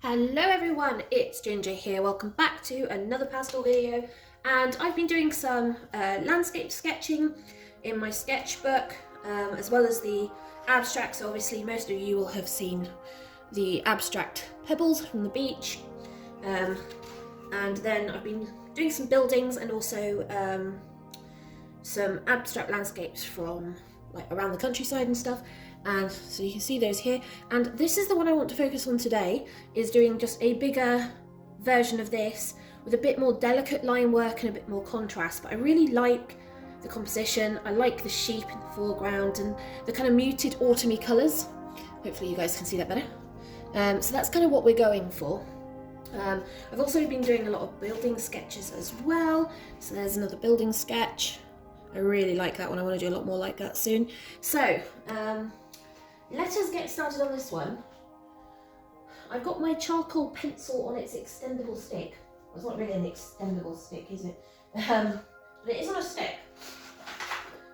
Hello everyone, it's Ginger here. Welcome back to another pastel video, and I've been doing some landscape sketching in my sketchbook, as well as the abstracts. Obviously most of you will have seen the abstract pebbles from the beach, and then I've been doing some buildings and also some abstract landscapes from like around the countryside and stuff. And so you can see those here, and this is the one I want to focus on today, is doing just a bigger version of this with a bit more delicate line work and a bit more contrast. But I really like the composition. I like the sheep in the foreground and the kind of muted autumny colours. Hopefully you guys can see that better. So that's kind of what we're going for. I've also been doing a lot of building sketches as well. So there's another building sketch. I really like that one. I want to do a lot more like that soon. So let us get started on this one. I've got my charcoal pencil on its extendable stick. Well, it's not really an extendable stick, is it? But it is on a stick.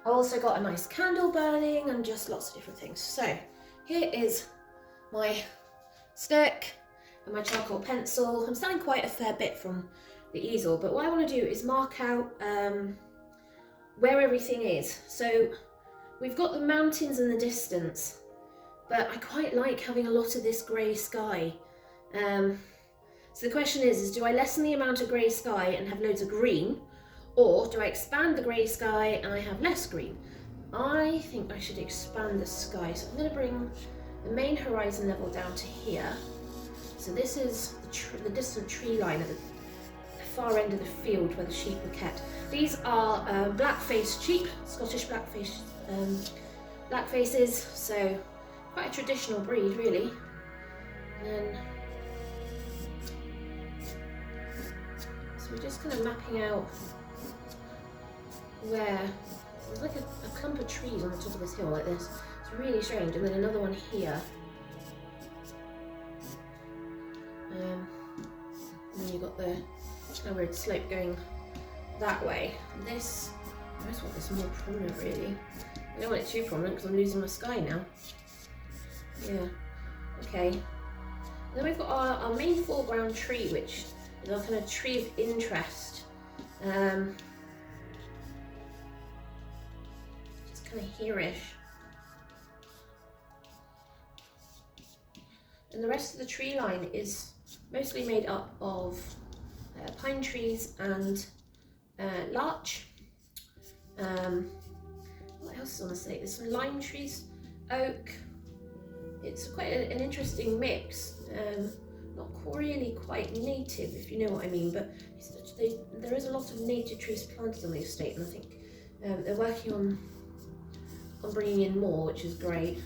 I've also got a nice candle burning and just lots of different things. So here is my stick and my charcoal pencil. I'm standing quite a fair bit from the easel, but what I want to do is mark out where everything is. So we've got the mountains in the distance, but I quite like having a lot of this grey sky. So the question is do I lessen the amount of grey sky and have loads of green, or do I expand the grey sky and I have less green? I think I should expand the sky. So I'm going to bring the main horizon level down to here. So this is the distant tree line at the far end of the field where the sheep were kept. These are black-faced sheep, Scottish black-faced black-faces, so quite a traditional breed really. And then, so we're just kind of mapping out where there's like a clump of trees on the top of this hill like this. It's really strange. And then another one here. And then you've got the downward slope going that way. And this, I just want this more prominent really. I don't want it too prominent because I'm losing my sky now. Yeah, okay. And then we've got our main foreground tree, which is our kind of tree of interest. Just kind of here-ish. And the rest of the tree line is mostly made up of pine trees and larch. What else is on the slate? There's some lime trees, oak. It's quite an interesting mix. Not really quite native, if you know what I mean, but there is a lot of native trees planted on the estate, and I think they're working on bringing in more, which is great.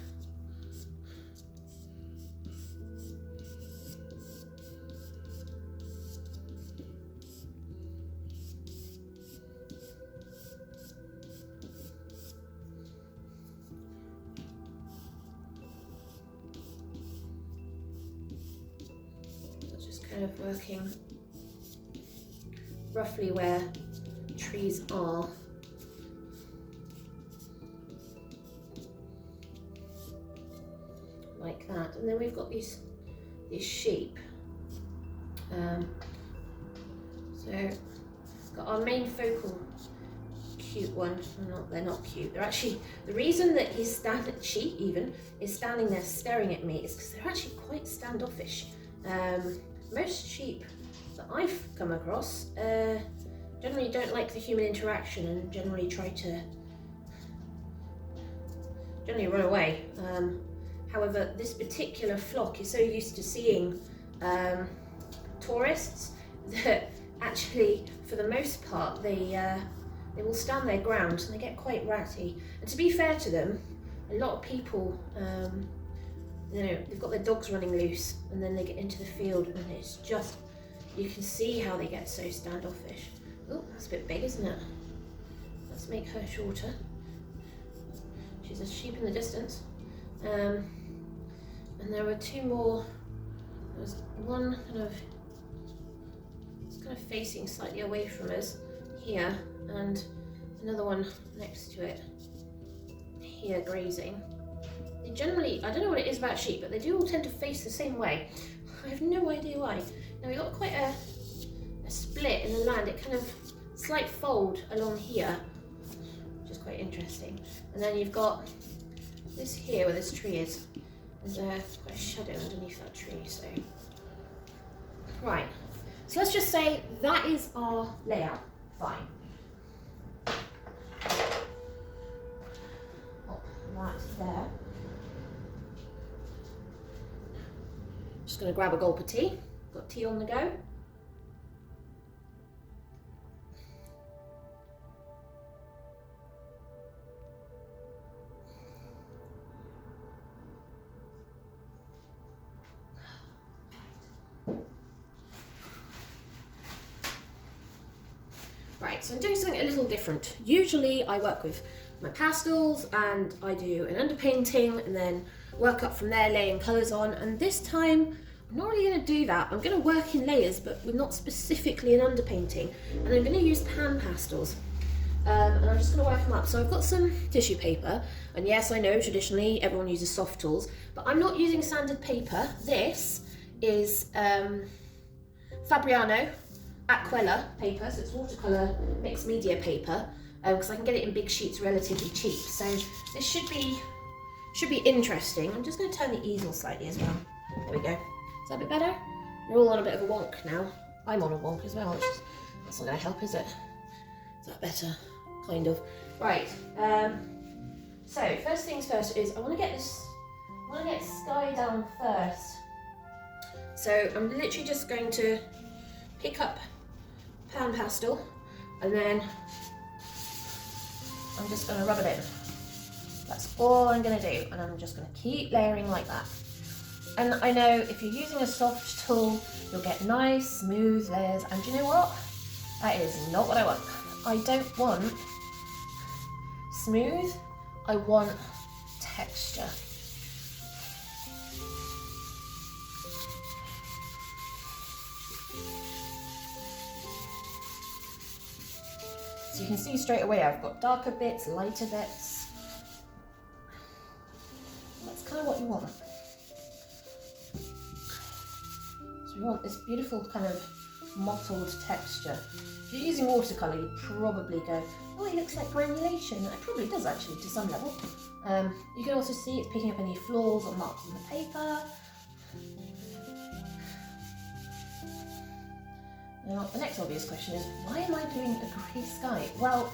Kind of working roughly where trees are. Like that. And then we've got these sheep. So got our main focal cute one. They're not cute. They're actually, the reason that she even is standing there staring at me is because they're actually quite standoffish. Most sheep that I've come across generally don't like the human interaction and generally run away. However, this particular flock is so used to seeing tourists that actually, for the most part, they will stand their ground and they get quite ratty. And to be fair to them, a lot of people you know, they've got their dogs running loose and then they get into the field and it's just, you can see how they get so standoffish. Oh, that's a bit big, isn't it? Let's make her shorter. She's a sheep in the distance. And there were two more. There was one it's kind of facing slightly away from us here, and another one next to it here grazing. They generally, I don't know what it is about sheep, but they do all tend to face the same way. I have no idea why. Now we've got quite a split in the land. It kind of slight fold along here, which is quite interesting. And then you've got this here where this tree is. There's quite a shadow underneath that tree, so. Right, so let's just say that is our layout. Fine. Pop that there. Just going to grab a gulp of tea. Got tea on the go. Right, so I'm doing something a little different. Usually I work with my pastels and I do an underpainting and then work up from there, laying colours on, and this time I'm not really going to do that. I'm going to work in layers, but with not specifically an underpainting, and I'm going to use pan pastels. And I'm just going to work them up. So I've got some tissue paper, and yes, I know traditionally everyone uses soft tools, but I'm not using sanded paper. This is Fabriano Aquella paper, so it's watercolour mixed media paper, because I can get it in big sheets relatively cheap. So this should be interesting. I'm just going to turn the easel slightly as well. There we go. Is that a bit better? We're all on a bit of a wonk now. I'm on a wonk as well, which is, that's not going to help, is it? Is that better? Kind of. Right. So first things first is I want to get sky down first. So I'm literally just going to pick up pan pastel and then I'm just going to rub it in. That's all I'm going to do, and I'm just going to keep layering like that. And I know if you're using a soft tool, you'll get nice, smooth layers, and you know what? That is not what I want. I don't want smooth, I want texture. So you can see straight away I've got darker bits, lighter bits. That's kind of what you want. So you want this beautiful kind of mottled texture. If you're using watercolour, you'd probably go, oh, it looks like granulation. It probably does actually to some level. You can also see it's picking up any flaws or marks on the paper. Now, the next obvious question is, why am I doing a grey sky? Well,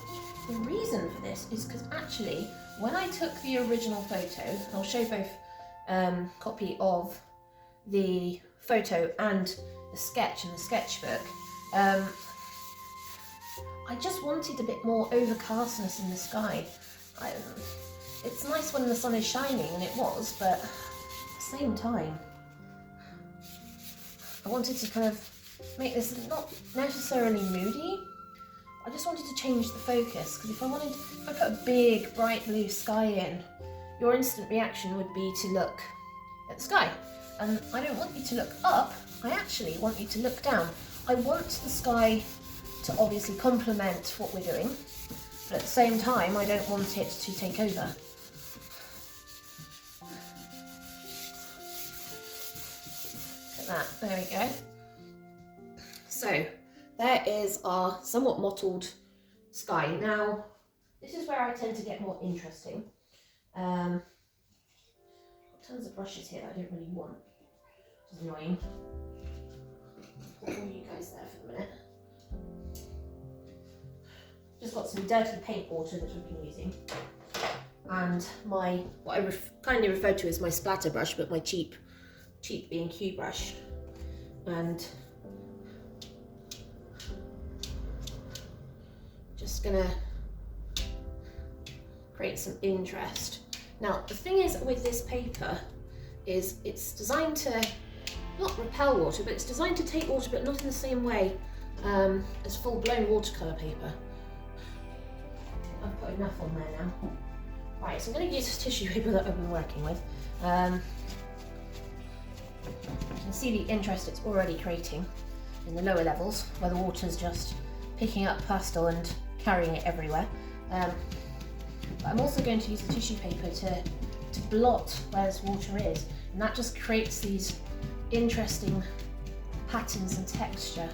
the reason for this is because actually, when I took the original photo, and I'll show both copy of the photo and the sketch in the sketchbook, I just wanted a bit more overcastness in the sky. It's nice when the sun is shining, and it was, but at the same time, I wanted to kind of make this not necessarily moody. I just wanted to change the focus, because if I put a big bright blue sky in, your instant reaction would be to look at the sky. And I don't want you to look up, I actually want you to look down. I want the sky to obviously complement what we're doing, but at the same time I don't want it to take over. Look at that, there we go. So there is our somewhat mottled sky. Now, this is where I tend to get more interesting. Got tons of brushes here that I don't really want, which is annoying. I'll leave you guys there for a minute. Just got some dirty paint water that we've been using, and what I kindly refer to as my splatter brush, but my cheap B&Q brush, and just gonna create some interest. Now, the thing is with this paper is it's designed to not repel water, but it's designed to take water, but not in the same way as full-blown watercolour paper. I've put enough on there now. Right, so I'm going to use this tissue paper that I've been working with. You can see the interest it's already creating in the lower levels, where the water's just picking up pastel and carrying it everywhere. But I'm also going to use the tissue paper to blot where this water is, and that just creates these interesting patterns and texture.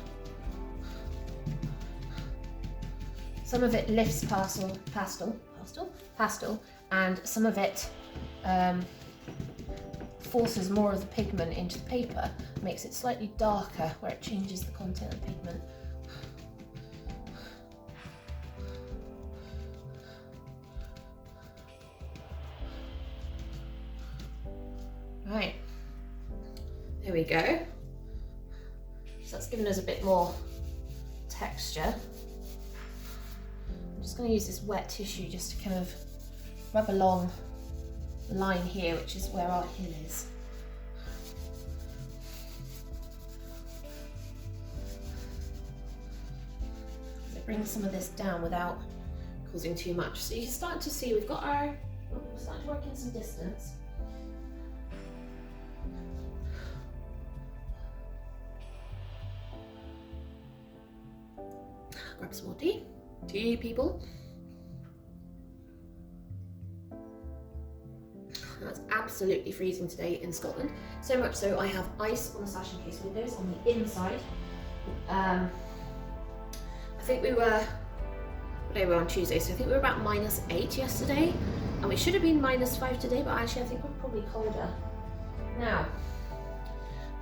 Some of it lifts pastel, and some of it forces more of the pigment into the paper, makes it slightly darker where it changes the content of the pigment. Right, there we go. So that's given us a bit more texture. I'm just going to use this wet tissue just to kind of rub along the line here, which is where our hill is. So it brings some of this down without causing too much. So you can start to see we're starting to work in some distance. Grab some more tea. Tea, people. It's absolutely freezing today in Scotland. So much so I have ice on the sash and case windows on the inside. I think we were, what day were we on Tuesday? So I think we were about -8 yesterday, and we should have been -5 today, but actually I think we're probably colder. Now,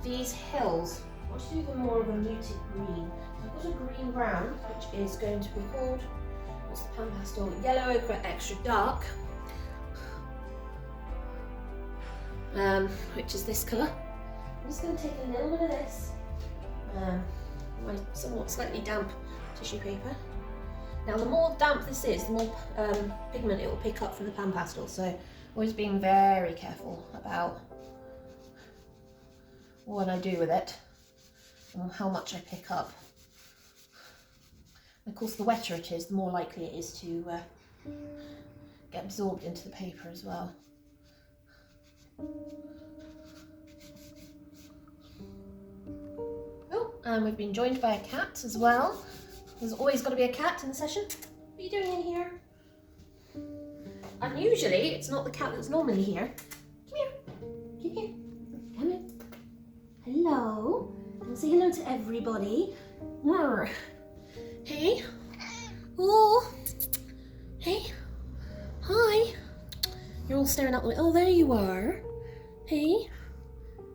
these hills, I want to do them more of a muted green. I've got a green brown, which is going to be called, what's the pan pastel? Yellow ochre extra dark, which is this colour. I'm just going to take a little bit of this, my somewhat slightly damp tissue paper. Now the more damp this is, the more pigment it will pick up from the pan pastel, so always being very careful about what I do with it and how much I pick up. And of course, the wetter it is, the more likely it is to get absorbed into the paper as well. Oh, and we've been joined by a cat as well. There's always got to be a cat in the session. What are you doing in here? And usually it's not the cat that's normally here. Come here. Come here. Come here. Hello. And say hello to everybody. Roar. Hey. Oh. Hey. Hi. You're all staring out the window. Oh, there you are. Hey.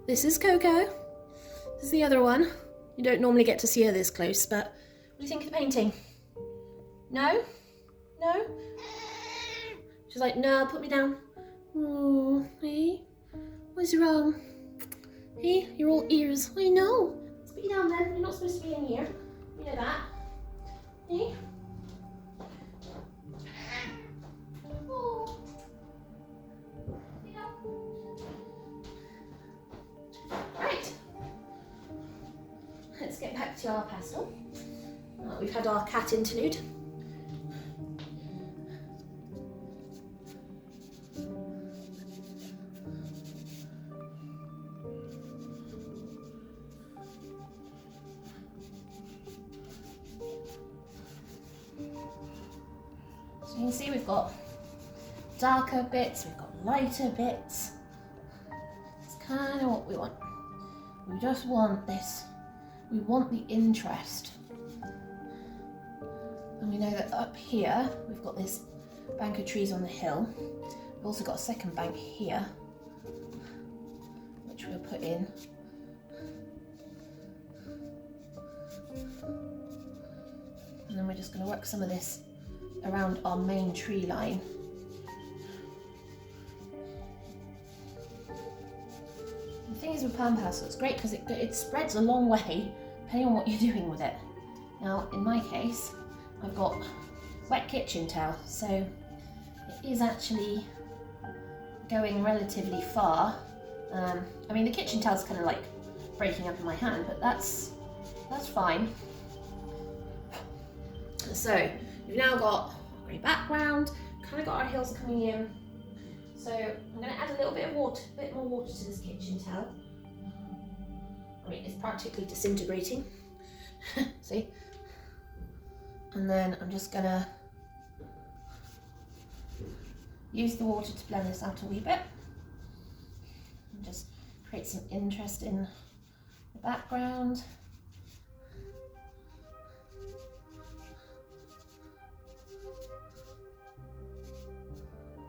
This is Coco. This is the other one. You don't normally get to see her this close, but what do you think of the painting? No? No? She's like, no, put me down. Oh, hey. What's wrong? Hey, you're all ears. I know. Let's put you down then. You're not supposed to be in here. You know that. Hey. Oh. Yeah. Right. Let's get back to our pastel. We've had our cat interlude. So you can see we've got darker bits, we've got lighter bits. It's kind of what we want. We just want this. We want the interest. And we know that up here, we've got this bank of trees on the hill. We've also got a second bank here, which we'll put in. And then we're just going to work some of this around our main tree line. The thing is with pan pastel, it's great because it spreads a long way depending on what you're doing with it. Now, in my case, I've got wet kitchen towel, so it is actually going relatively far. I mean, the kitchen towel's kind of like breaking up in my hand, but that's fine. So we've now got a grey background, kind of got our hills coming in. So I'm going to add a little bit of water, a bit more water to this kitchen towel. I mean, it's practically disintegrating. See? And then I'm just going to use the water to blend this out a wee bit. And just create some interest in the background.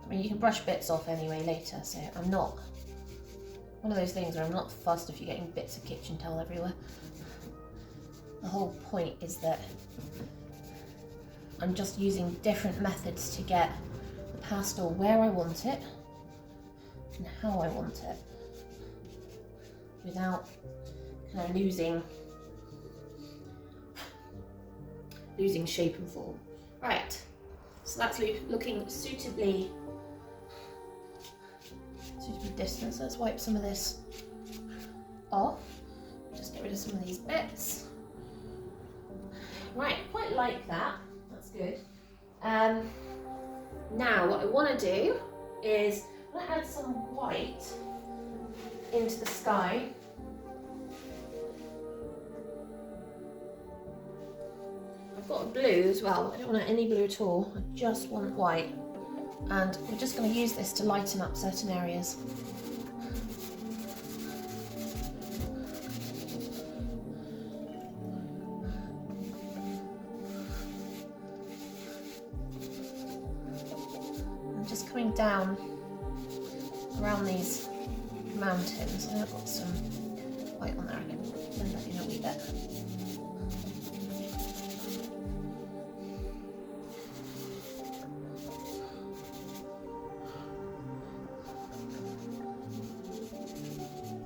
I mean, you can brush bits off anyway later, so I'm not one of those things where I'm not fussed if you're getting bits of kitchen towel everywhere. The whole point is that I'm just using different methods to get the pastel where I want it and how I want it without kind of losing shape and form. Right, so that's looking suitably distant. So let's wipe some of this off. Just get rid of some of these bits. Right, quite like that. That's good. Now what I want to do is I'm going to add some white into the sky. I've got a blue as well. I don't want any blue at all. I just want white. And we're just going to use this to lighten up certain areas. I'm just coming down around these mountains. And I've got some white on there. I can blend that in a wee bit.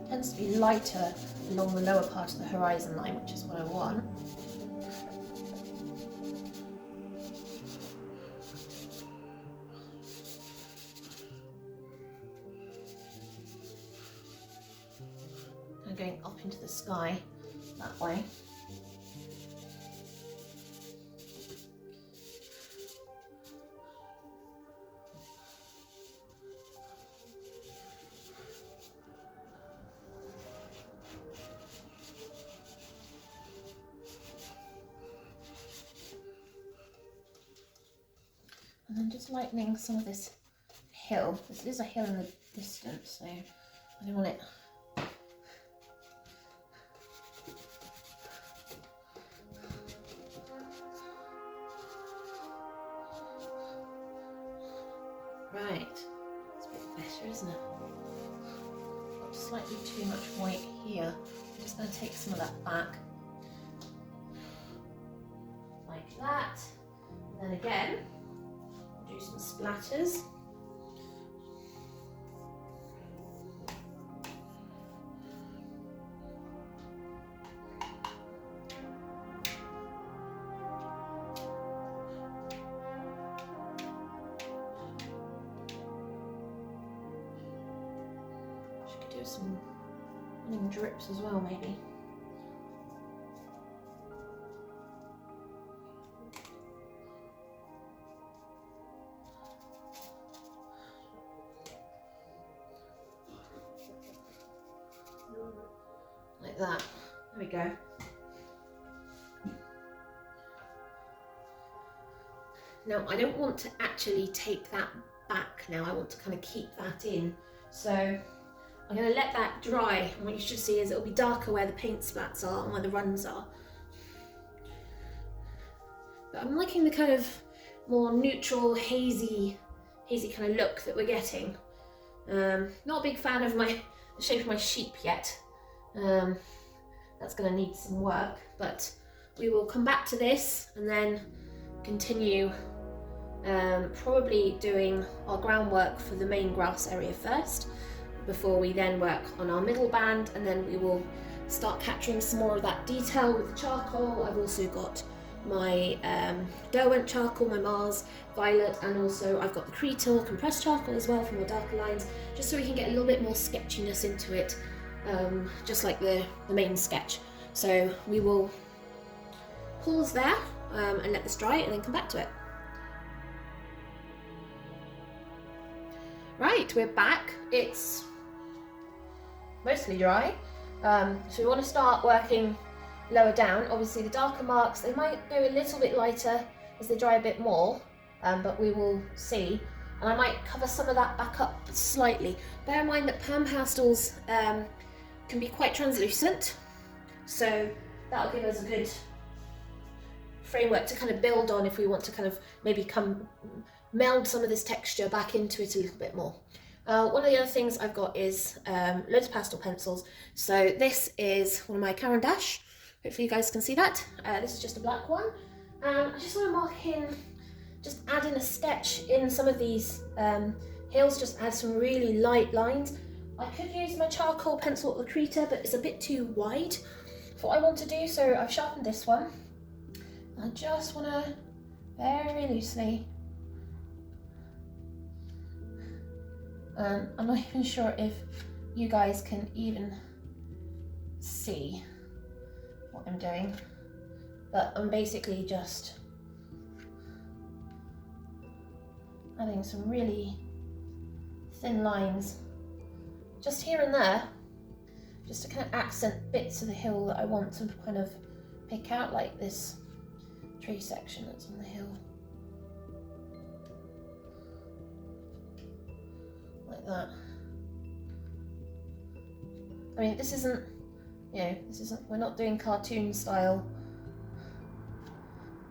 Tends to be lighter along the lower part of the horizon line, which is what I want. Kind of going up into the sky that way. And then just lightening some of this hill. This is a hill in the distance, so I don't want it. Right, it's a bit better, isn't it? Got slightly too much white here. I'm just going to take some of that back. Like that. And then again, do some splatters. She could do some running drips as well, maybe. Like that. There we go. Now I don't want to actually take that back now, I want to kind of keep that in. So I'm going to let that dry, and what you should see is it'll be darker where the paint splats are and where the runs are. But I'm liking the kind of more neutral, hazy kind of look that we're getting. Not a big fan of the shape of my sheep yet. That's going to need some work, but we will come back to this and then continue probably doing our groundwork for the main grass area first, before we then work on our middle band, and then we will start capturing some more of that detail with the charcoal. I've also got my Derwent charcoal, my Mars Violet, and also I've got the Cretal compressed charcoal as well for more darker lines, just so we can get a little bit more sketchiness into it, just like the main sketch. So we will pause there and let this dry and then come back to it. Right, we're back. It's mostly dry. So we want to start working lower down. Obviously the darker marks, they might go a little bit lighter as they dry a bit more, but we will see. And I might cover some of that back up slightly. Bear in mind that pan pastels can be quite translucent, So that'll give us a good framework to kind of build on if we want to kind of maybe meld some of this texture back into it a little bit more. One of the other things I've got is loads of pastel pencils. So this is one of my Caran d'Ache. Hopefully you guys can see that. This is just a black one. And I just want to mark in, just add in a sketch in some of these hills, just add some really light lines. I could use my charcoal pencil or creator, but it's a bit too wide for what I want to do. So I've sharpened this one. I just want to very loosely. I'm not even sure if you guys can even see what I'm doing, but I'm basically just adding some really thin lines just here and there, just to kind of accent bits of the hill that I want to kind of pick out, like this tree section that's on the hill. Like that. I mean, this isn't, we're not doing cartoon style.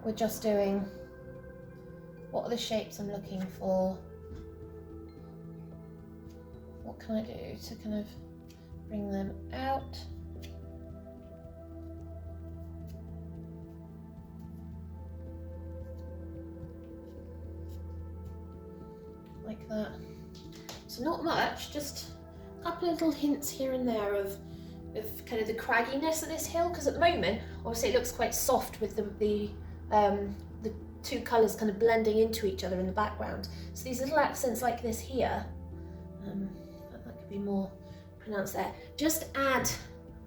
We're just doing, what are the shapes I'm looking for? What can I do to kind of bring them out? Like that. So not much, just a couple of little hints here and there of kind of the cragginess of this hill, because at the moment, obviously it looks quite soft with the two colours kind of blending into each other in the background. So these little accents like this here, that could be more pronounced there. Just add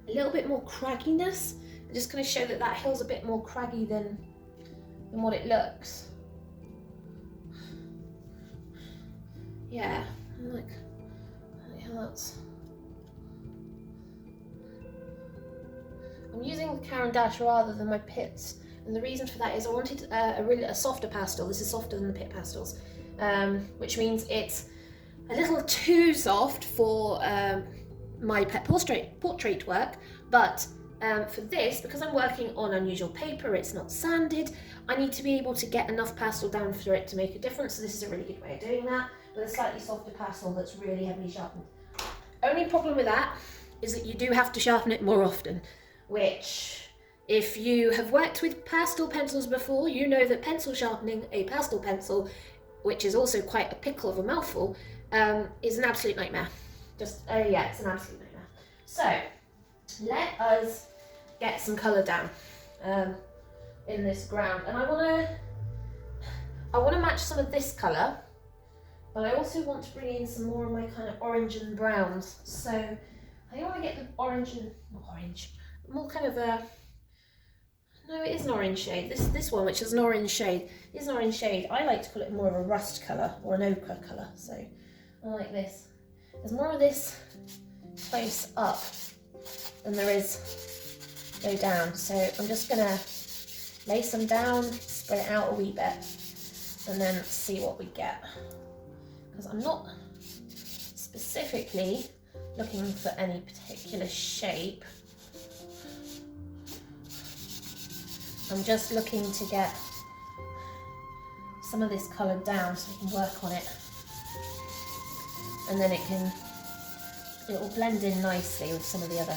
a little bit more cragginess, and just kind of show that hill's a bit more craggy than what it looks. Yeah, like how that's. I'm using the Caran d'Ache rather than my pits, and the reason for that is I wanted a softer pastel. This is softer than the pit pastels, which means it's a little too soft for my pet portrait work, but for this, because I'm working on unusual paper, it's not sanded, I need to be able to get enough pastel down for it to make a difference, so this is a really good way of doing that, with a slightly softer pastel that's really heavily sharpened. Only problem with that is that you do have to sharpen it more often, which, if you have worked with pastel pencils before, you know that pencil sharpening a pastel pencil, which is also quite a pickle of a mouthful, is an absolute nightmare. Yeah, it's an absolute nightmare. So, let us get some colour down in this ground, and I want to match some of this colour, but I also want to bring in some more of my kind of orange and browns. So I want to get the more kind of a, no, it is an orange shade. This one, which is an orange shade, is an orange shade. I like to call it more of a rust colour or an ochre colour. So I like this. There's more of this close up than there is go down. So I'm just gonna lay some down, spread it out a wee bit, and then see what we get. Because I'm not specifically looking for any particular shape. I'm just looking to get some of this colour down so we can work on it, and then it will blend in nicely with some of the other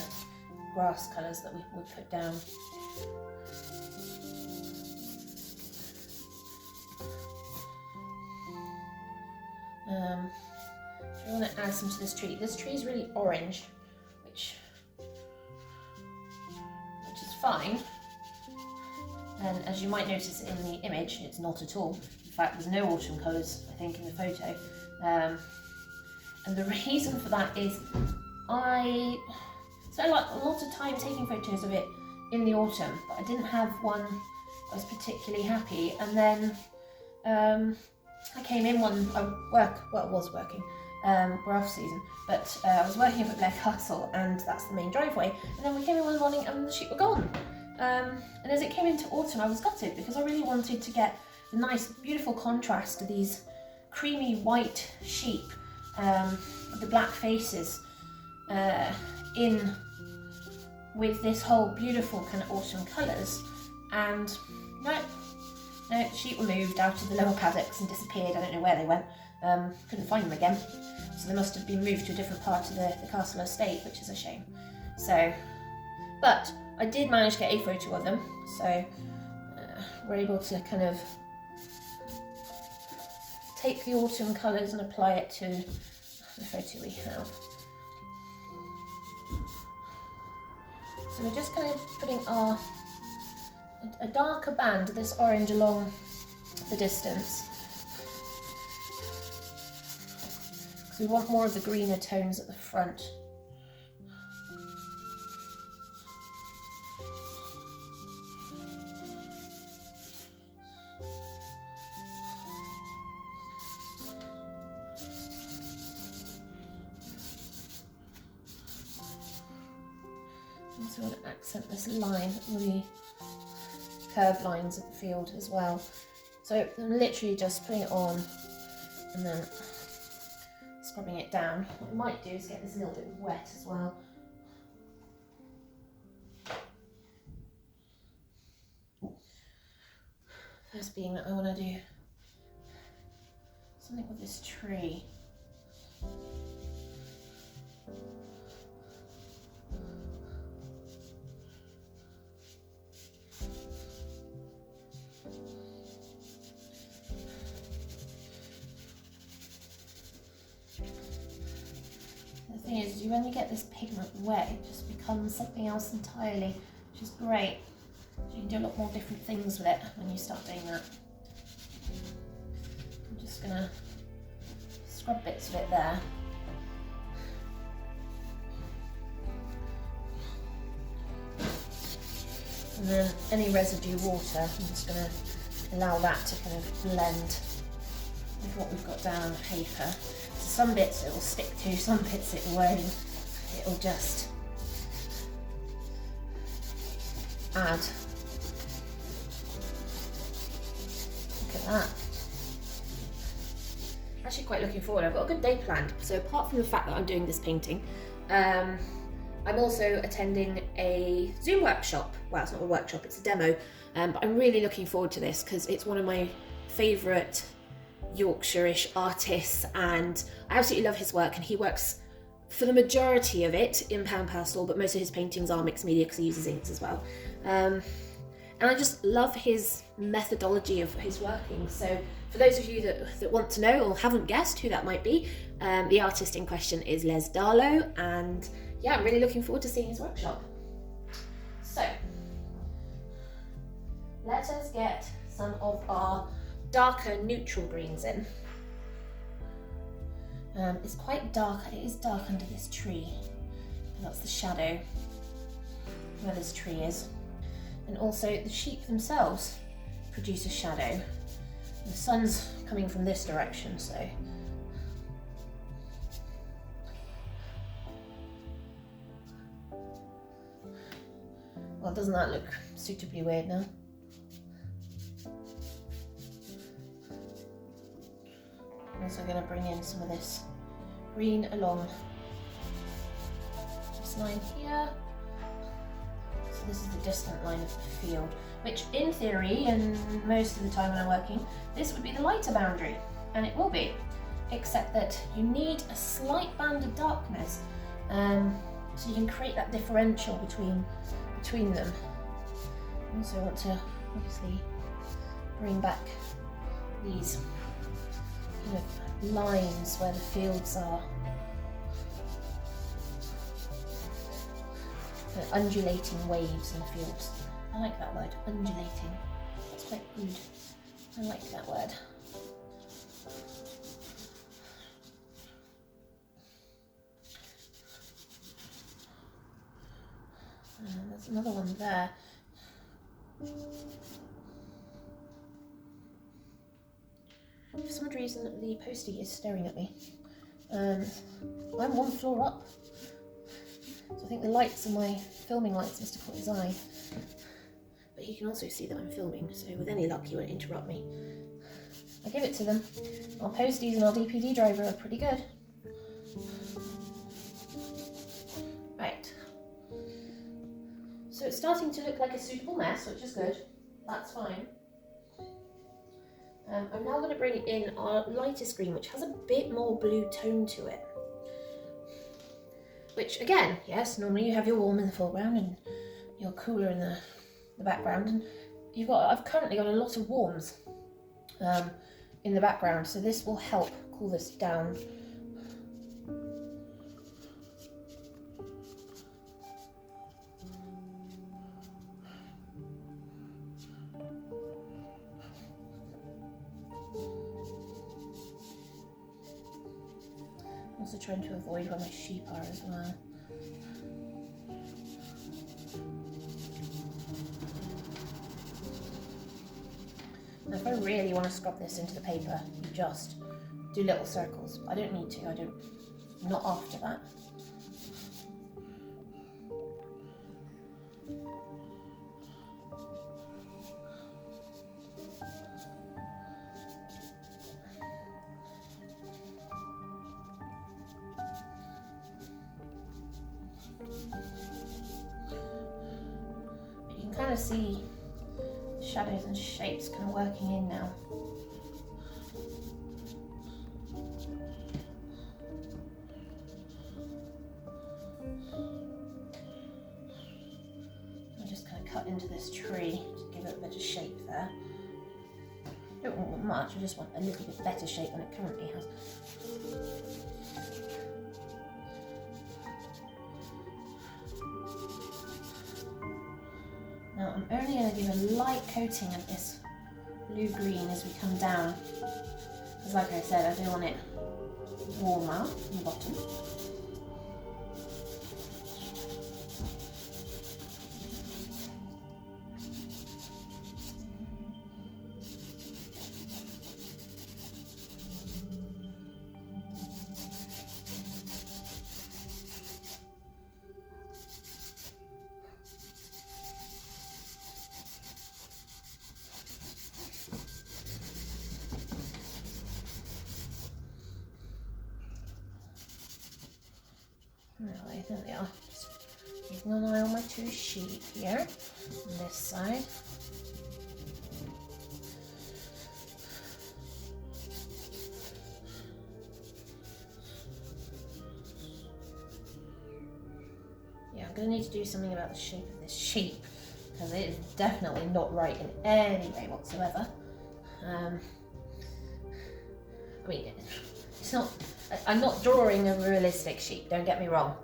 grass colours that we would put down. I want to add some to this tree. This tree is really orange, which is fine. And as you might notice in the image, it's not at all. In fact, there's no autumn colours, I think, in the photo. And the reason for that is I spent a lot of time taking photos of it in the autumn, but I didn't have one I was particularly happy. And then I came in one, was working, we're off season, but I was working up at Blair Castle, and that's the main driveway. And then we came in one morning and the sheep were gone. And as it came into autumn, I was gutted because I really wanted to get the nice, beautiful contrast of these creamy white sheep with the black faces in with this whole beautiful kind of autumn colours, and no, the sheep were moved out of the lower paddocks and disappeared. I don't know where they went. Couldn't find them again. So they must have been moved to a different part of the castle estate, which is a shame. So, but I did manage to get a photo of them, so we're able to kind of take the autumn colours and apply it to the photo we have. So we're just kind of putting a darker band of this orange along the distance, because we want more of the greener tones at the front. So I want to accent this line, the curved lines of the field as well. So I'm literally just putting it on and then scrubbing it down. What I might do is get this a little bit wet as well. First being that I want to do something with this tree. The thing is, when you get this pigment wet, it just becomes something else entirely, which is great. So you can do a lot more different things with it when you start doing that. I'm just going to scrub bits of it there. And then any residue water, I'm just going to allow that to kind of blend with what we've got down on the paper. So some bits it will stick to, some bits it won't. It'll just add. Look at that. Actually quite looking forward. I've got a good day planned. So apart from the fact that I'm doing this painting, I'm also attending a Zoom workshop. Well, it's not a workshop, it's a demo. But I'm really looking forward to this because it's one of my favourite Yorkshire-ish artists, and I absolutely love his work, and he works for the majority of it in pan pastel, but most of his paintings are mixed media because he uses inks as well. And I just love his methodology of his working. So for those of you that want to know or haven't guessed who that might be, the artist in question is Les Darlow, and yeah, I'm really looking forward to seeing his workshop. So let us get some of our darker neutral greens in. It's quite dark, it is dark under this tree, and that's the shadow where this tree is. And also the sheep themselves produce a shadow. The sun's coming from this direction, so well, doesn't that look suitably weird now? I'm also going to bring in some of this green along this line here. So this is the distant line of the field, which in theory, and most of the time when I'm working, this would be the lighter boundary, and it will be, except that you need a slight band of darkness, so you can create that differential between them. I also want to obviously bring back these kind of lines where the fields are, kind of undulating waves in fields. I like that word, undulating. That's quite good. I like that word. And there's another one there. For some reason the postie is staring at me. I'm one floor up, so I think the lights are my filming lights must have caught his eye. But he can also see that I'm filming, so with any luck he won't interrupt me. I give it to them. Our posties and our DPD driver are pretty good. Right. So it's starting to look like a suitable mess, which is good. That's fine. I'm now going to bring in our lightest green, which has a bit more blue tone to it. Which again, yes, normally you have your warm in the foreground and your cooler in the background, and I've currently got a lot of warms in the background, so this will help cool this down. Also trying to avoid where my sheep are as well. Now if I really want to scrub this into the paper, you just do little circles. I don't need to, I'm not after that. You can kind of see shadows and shapes kind of working in now. I'll just kind of cut into this tree to give it a bit of shape there. Don't want much, I just want a little bit better shape than it currently has. Now I'm only going to give a light coating of this blue-green as we come down, because like I said, I don't want it warmer on the bottom. Right, there we are. Just keeping an eye on my two sheep here on this side. Yeah, I'm going to need to do something about the shape of this sheep, because it is definitely not right in any way whatsoever. I mean, it's not. I'm not drawing a realistic sheep, don't get me wrong,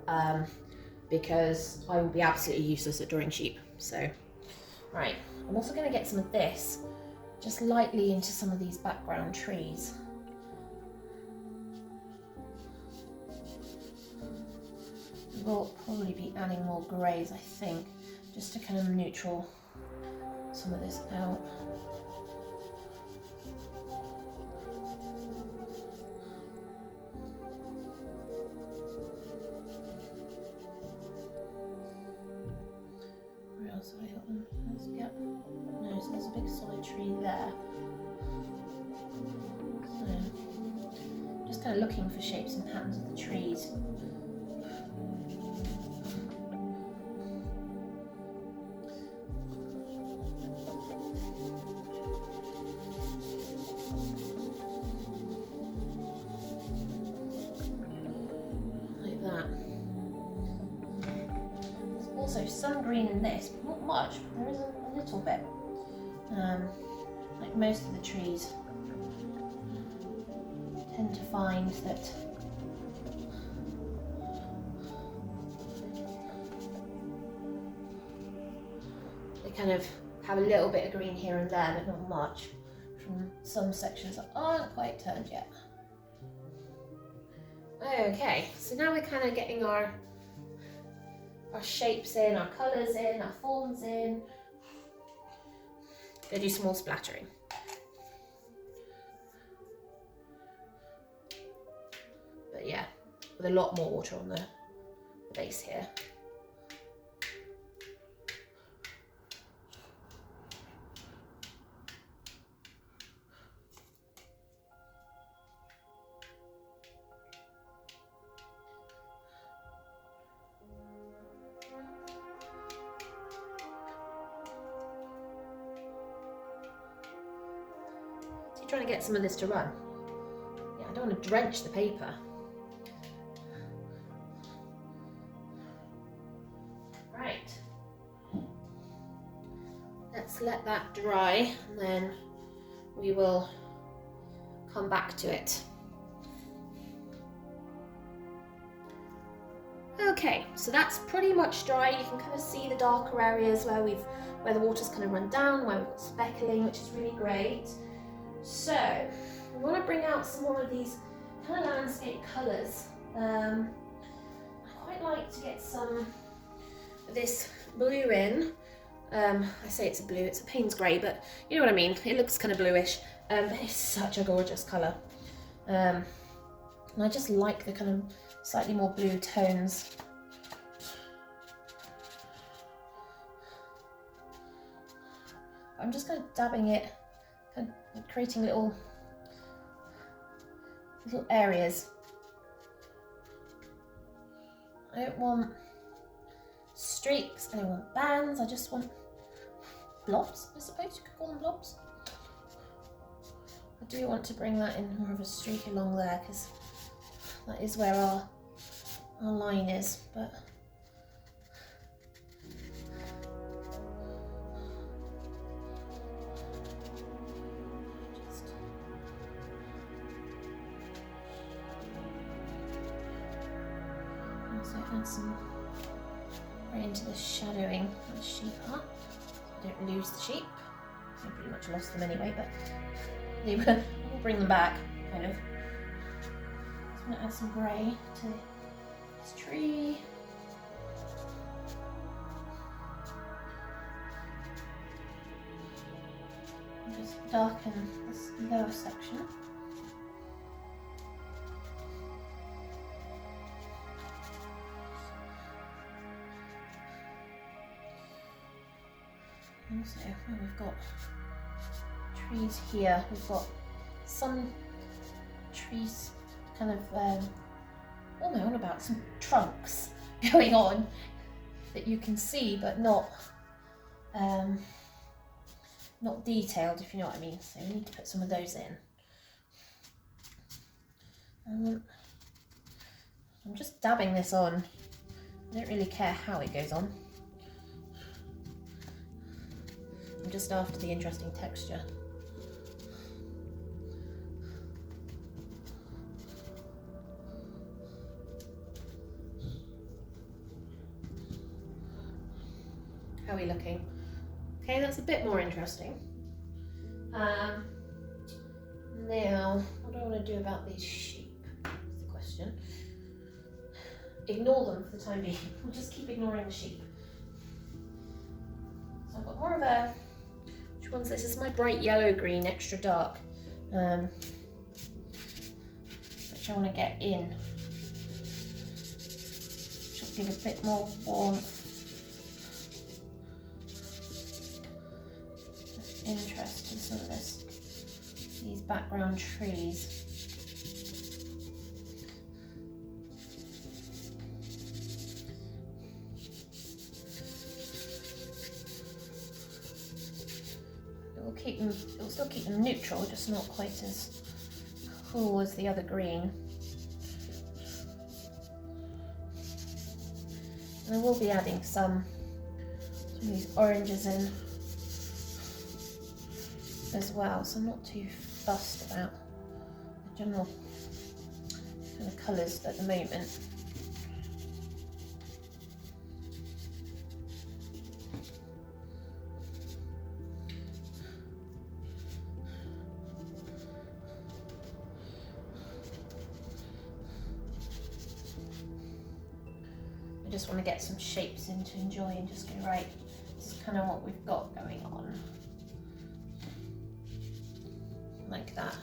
because I will be absolutely useless at drawing sheep. So, right, I'm also going to get some of this just lightly into some of these background trees. We'll probably be adding more greys, I think, just to kind of neutral some of this out. So I got them. Yep. No, so there's a big solid tree there. So just kind of looking for shapes and patterns of the trees. Like that. Also some green in this, but not much, but there is a little bit. Like most of the trees tend to find that they kind of have a little bit of green here and there, but not much from some sections that aren't quite turned yet. Okay, so now we're kind of getting our shapes in, our colours in, our forms in. Gonna do some more splattering. But yeah, with a lot more water on the base here. trying to get some of this to run. Yeah, I don't want to drench the paper. Right. Let's let that dry and then we will come back to it. Okay, so that's pretty much dry. You can kind of see the darker areas where the water's kind of run down, where we've got speckling, which is really great. So we want to bring out some more of these kind of landscape colours. I quite like to get some of this blue in. I say it's a blue, it's a Payne's grey, but you know what I mean. It looks kind of bluish, but it's such a gorgeous colour. And I just like the kind of slightly more blue tones. I'm just kind of dabbing it, kind of creating little areas. I don't want streaks, I don't want bands, I just want blobs, I suppose you could call them blobs. I do want to bring that in more of a streak along there because that is where our line is, but also add some right into the shadowing of the sheep art. I don't lose the sheep. I pretty much lost them anyway, but they will bring them back, kind of. Just going to add some grey to this tree. And just darken this lower section. Also, where we've got trees here, we've got some trees kind of, all known about some trunks going on that you can see, but not detailed, if you know what I mean. So we need to put some of those in. I'm just dabbing this on. I don't really care how it goes on. I'm just after the interesting texture. How are we looking? Okay, that's a bit more interesting. Now, what do I want to do about these sheep? Is the question. Ignore them for the time being. We'll just keep ignoring the sheep. So I've got more of a, which one's this? This is my bright yellow green, extra dark, which I want to get in. Which will give a bit more warmth. Interest in some of these background trees. It'll still keep them neutral, just not quite as cool as the other green. And I will be adding some of these oranges in as well, so I'm not too fussed about the general kind of colours at the moment. I just want to get some shapes in to enjoy and just go, right, this is kind of what we've got going on. Like that.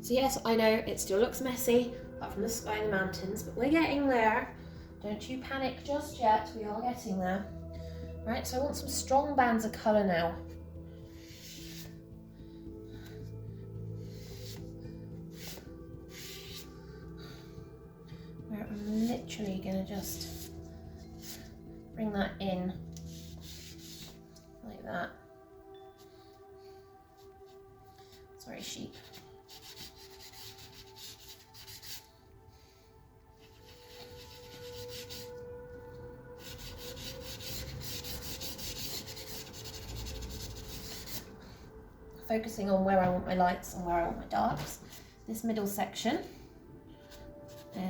So yes, I know it still looks messy, apart from the sky and the mountains, but we're getting there. Don't you panic just yet, we are getting there. Right, so I want some strong bands of colour now. Where I'm literally gonna just bring that in like that. sheep. Focusing on where I want my lights and where I want my darks. This middle section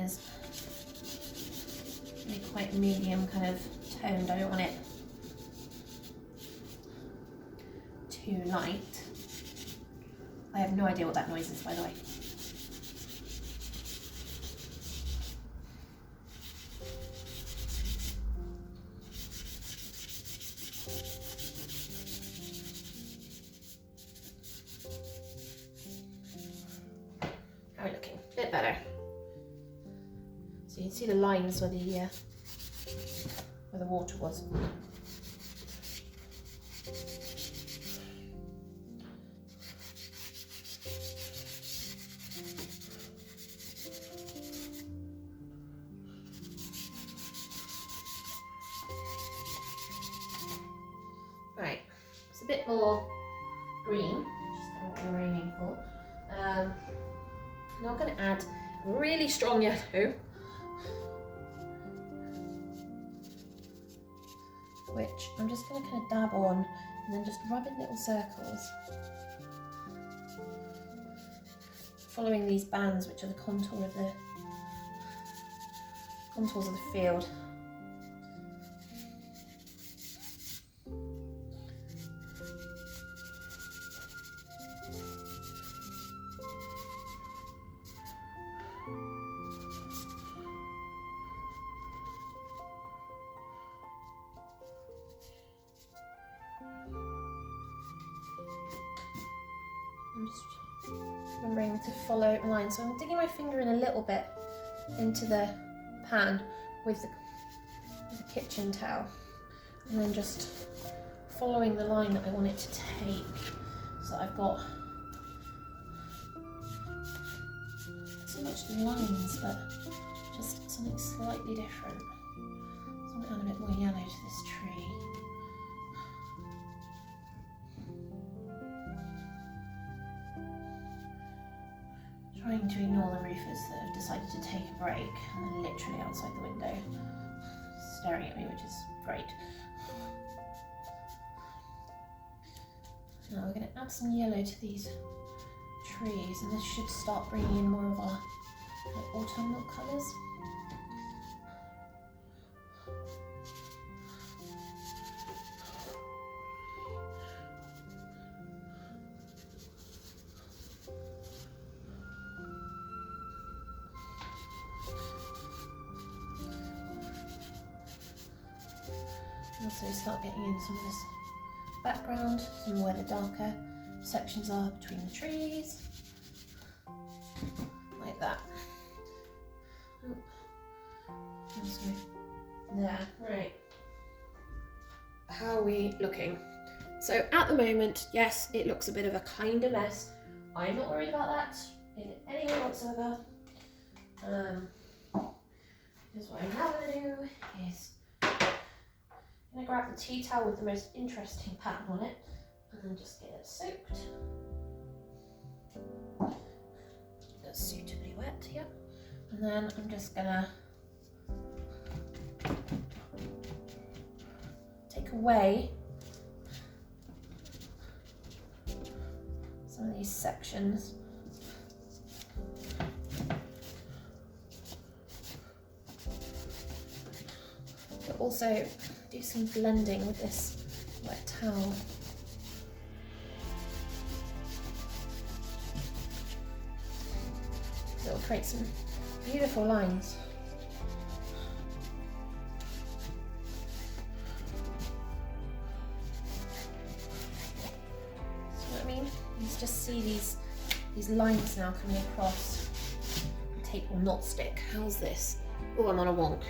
is really quite medium kind of toned. I don't want it too light. I have no idea what that noise is, by the way. How are we looking? A bit better. So you can see the lines where the water was. Right, it's a bit more green, which is kind of what we're aiming for. Now I'm going to add really strong yellow, which I'm just going to kind of dab on and then just rub in little circles, following these bands, which are the contours of the field. I'm just remembering to follow a line. So I'm digging my finger in a little bit into the pan with the kitchen towel, and then just following the line that I want it to take. So I've got so much lines, but just something slightly different. So I'm going to add a bit more yellow to this tree. Trying to ignore the roofers that have decided to take a break and they're literally outside the window staring at me, which is great. Now we're going to add some yellow to these trees, and this should start bringing in more of our autumnal colours. Also start getting in some of this background, some where the darker sections are between the trees, like that. Also there, right. How are we looking? So at the moment, yes, it looks a bit of a kind of mess. I'm not worried about that in any way whatsoever. Because what I'm now going to do is I'm going to grab the tea towel with the most interesting pattern on it and then just get it soaked. That's suitably wet, yep. And then I'm just going to take away some of these sections. But also do some blending with this wet towel. So it'll create some beautiful lines. See what I mean? You just see these lines now coming across. The tape will not stick. How's this? Oh, I'm on a wonk.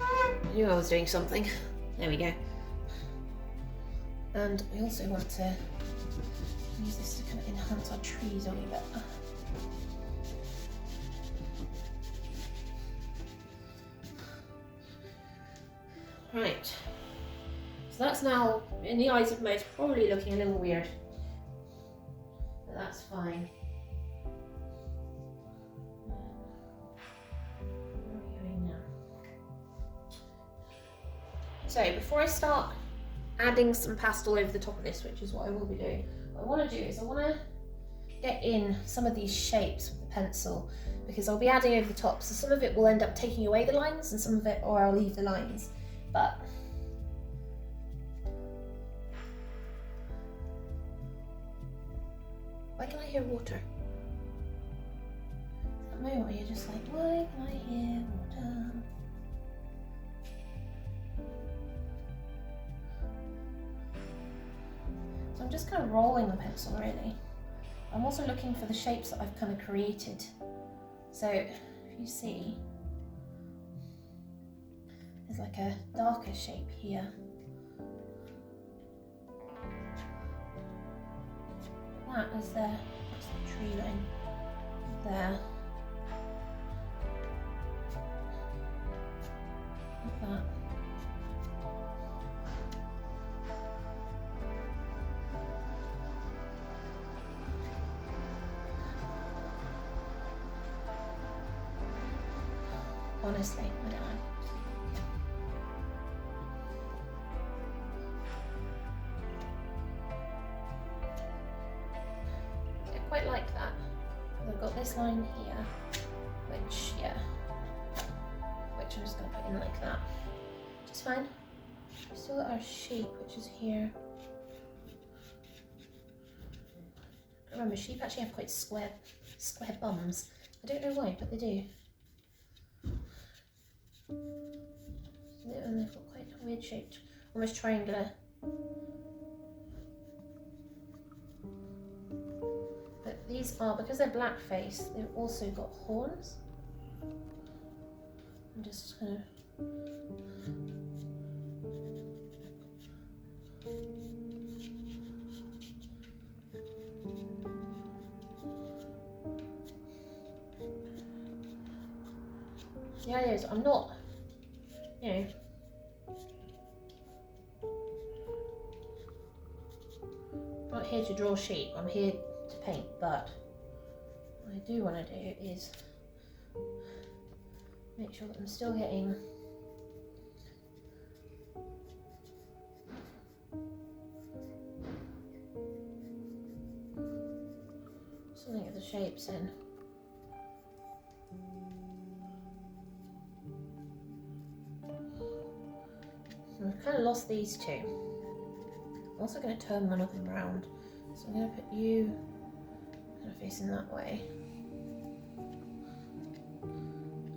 I knew I was doing something. There we go. And we also want to use this to kind of enhance our trees a wee bit. Right. So that's now, in the eyes of most, probably looking a little weird. But that's fine. What are we doing now? So before I start adding some pastel over the top of this, which is what I will be doing, what I want to do is I want to get in some of these shapes with the pencil, because I'll be adding over the top, so some of it will end up taking away the lines and some of it, or I'll leave the lines. But why can I hear water? That moment where you're just like, why can I hear water? So I'm just kind of rolling the pencil really. I'm also looking for the shapes that I've kind of created. So if you see, there's like a darker shape here. That is there, that's the tree line there. Like that. Honestly, I don't know. I quite like that. I've got this line here, which, yeah, which I'm just going to put in like that. Which is fine. We've still got our sheep, which is here. Remember, sheep actually have quite square bums. I don't know why, but they do. And they've got quite a weird shaped, almost triangular. But these are, because they're black face, they've also got horns. I'm just kind of the idea is I'm not, you know, I'm not here to draw sheep, I'm here to paint, but what I do want to do is make sure that I'm still getting something of the shapes in. I've kind of lost these two. I'm also going to turn one of them round. So I'm going to put you kind of facing that way.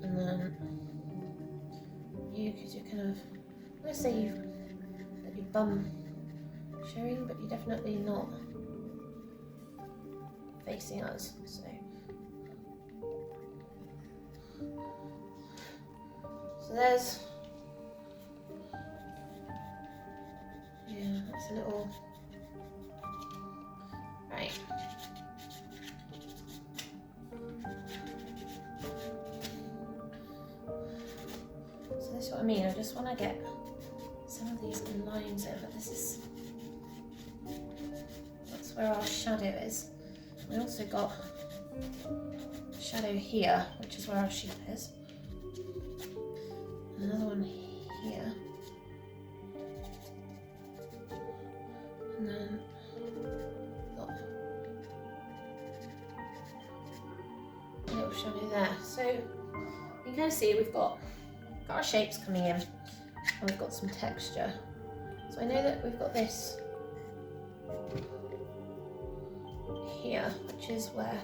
And then you, because you're kind of, I'm going to say you've got your bum showing, but you're definitely not facing us. So there's, yeah, that's a little, right. So that's what I mean, I just want to get some of these lines in, but this is, that's where our shadow is. We also got shadow here, which is where our sheep is. Another one here. And then got a little shadow there. So you can kind of see we've got our shapes coming in and we've got some texture. So I know that we've got this here, which is where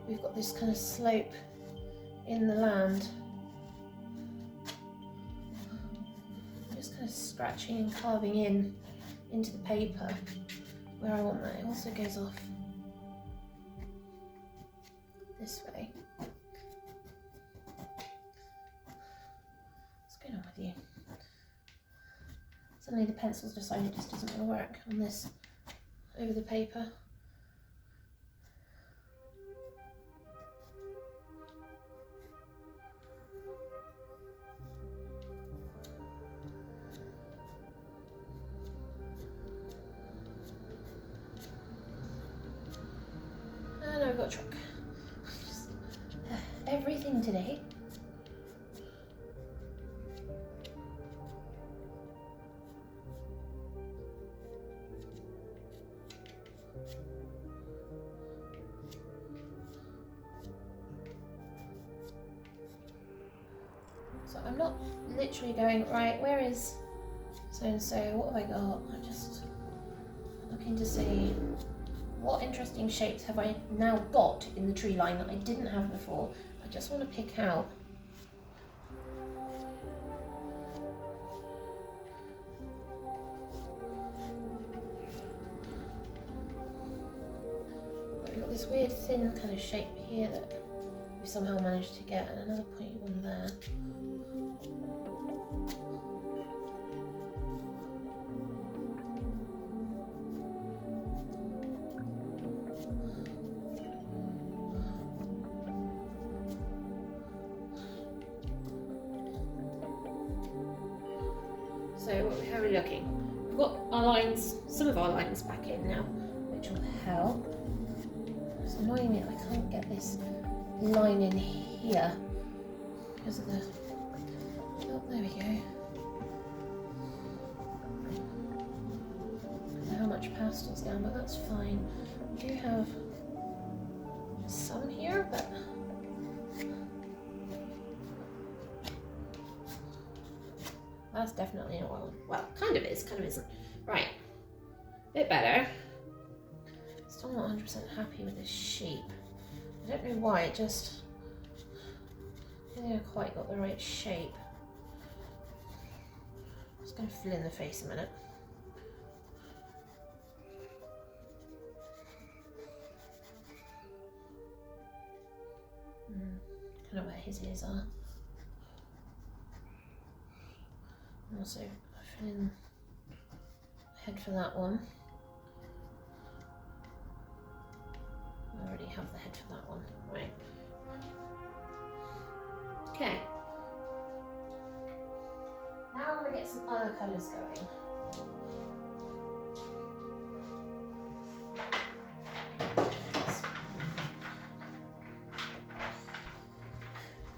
we've got this kind of slope in the land. Just kind of scratching and carving in into the paper where I want that. It also goes off this way. What's going on with you? Suddenly the pencil's decided it just doesn't want to work on this over the paper. truck. Just, everything today. So I'm not literally going, right, where is so and so, what have I got? I'm just looking to see what interesting shapes have I now got in the tree line that I didn't have before. I just want to pick out I've got this weird thin kind of shape here that we somehow managed to get, and another pointy one there. So how are we looking? We've got our lines, some of our lines back in now, which will help. It's annoying me that I can't get this line in here because of the, oh, there we go. I don't know how much pastel's down, but that's fine. We do have some here, but that's definitely not oil. Well, kind of is, kind of isn't. Right, bit better. Still not 100% happy with this shape. I don't know why, it just, I don't think I quite got the right shape. I'm just going to fill in the face a minute. Kind of where his ears are. And also fill in the head for that one. I already have the head for that one, right. Okay. Now I'm going to get some other colours going.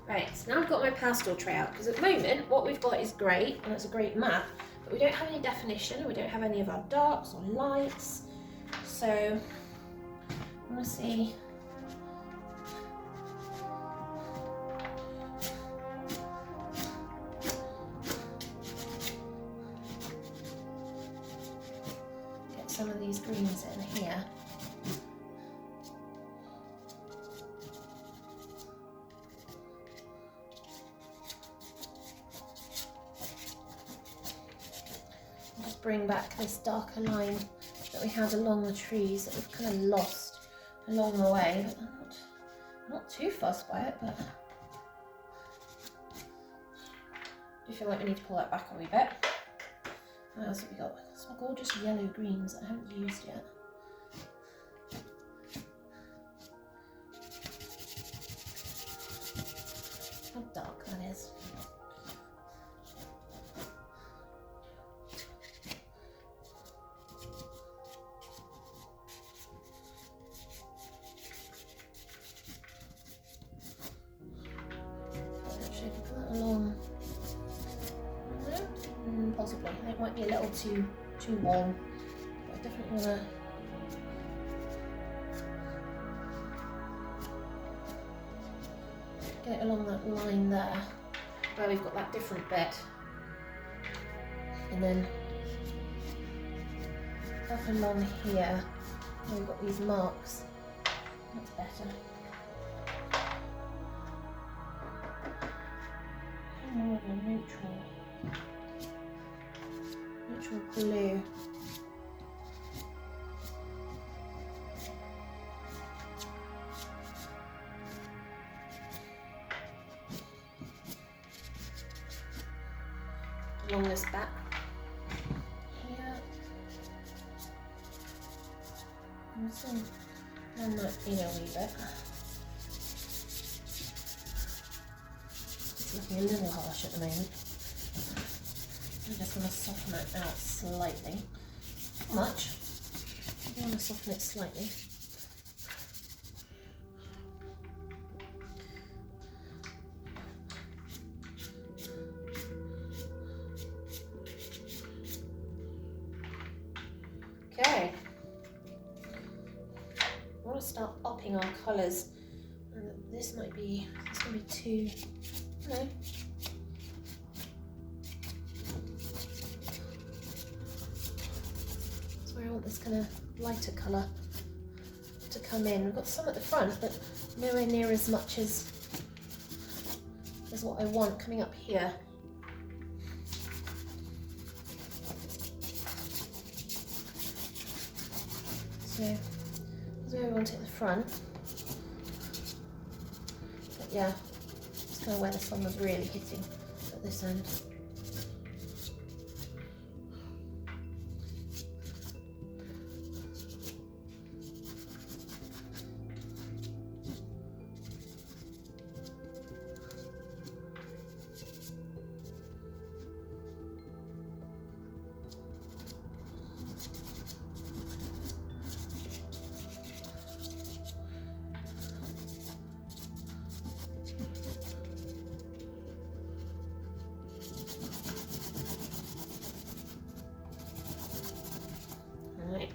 Right, so now I've got my pastel tray out, because at the moment what we've got is great, and it's a great map, but we don't have any definition, and we don't have any of our darks or lights, so I'm going to see get some of these greens in here. Just bring back this darker line that we had along the trees that we've kind of lost along the way, but I'm not too fussed by it, but I do feel like we need to pull that back a wee bit. What else have we got? Some gorgeous yellow greens that I haven't used yet. How dark that is. Possibly. It might be a little too warm, but I definitely want to get it along that line there, where we've got that different bit, and then up along here, where we've got these marks. That's better. More of a neutral blue. Along this back here. And some on that inner wee bit. It's looking a little harsh at the moment. I just want to soften it out slightly. Not much. I want to soften it slightly. Okay. I want to start upping our colours. And this might be, it's going to be too, no. That's where I want this kind of lighter colour to come in. We've got some at the front, but nowhere near as much as what I want coming up here. So that's where we want it at the front. But yeah, it's kind of where the sun was really hitting at this end.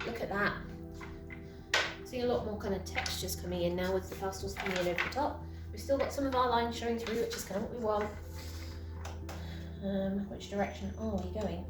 Look at that. Seeing a lot more kind of textures coming in now with the pastels coming in over the top. We've still got some of our lines showing through, which is kind of what we want. Which direction are we going?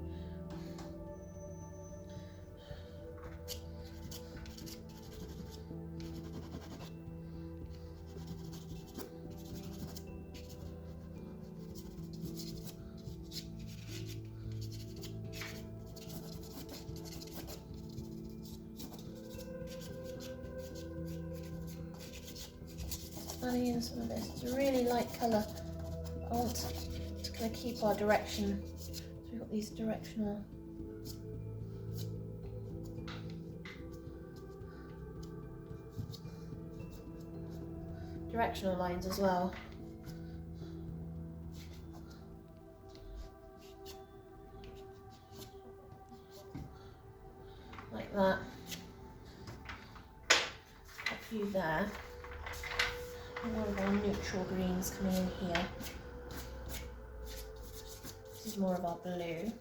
Adding in some of this. It's a really light colour. I want to kind of keep our direction. So we've got these directional lines as well. Like that. A few there. And one of our neutral greens coming in here. This is more of our blue.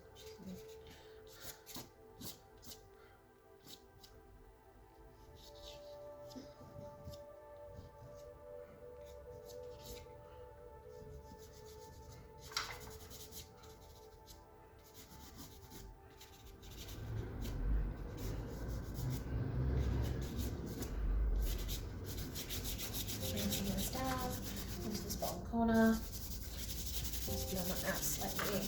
Into this bottom corner, just blend that out slightly.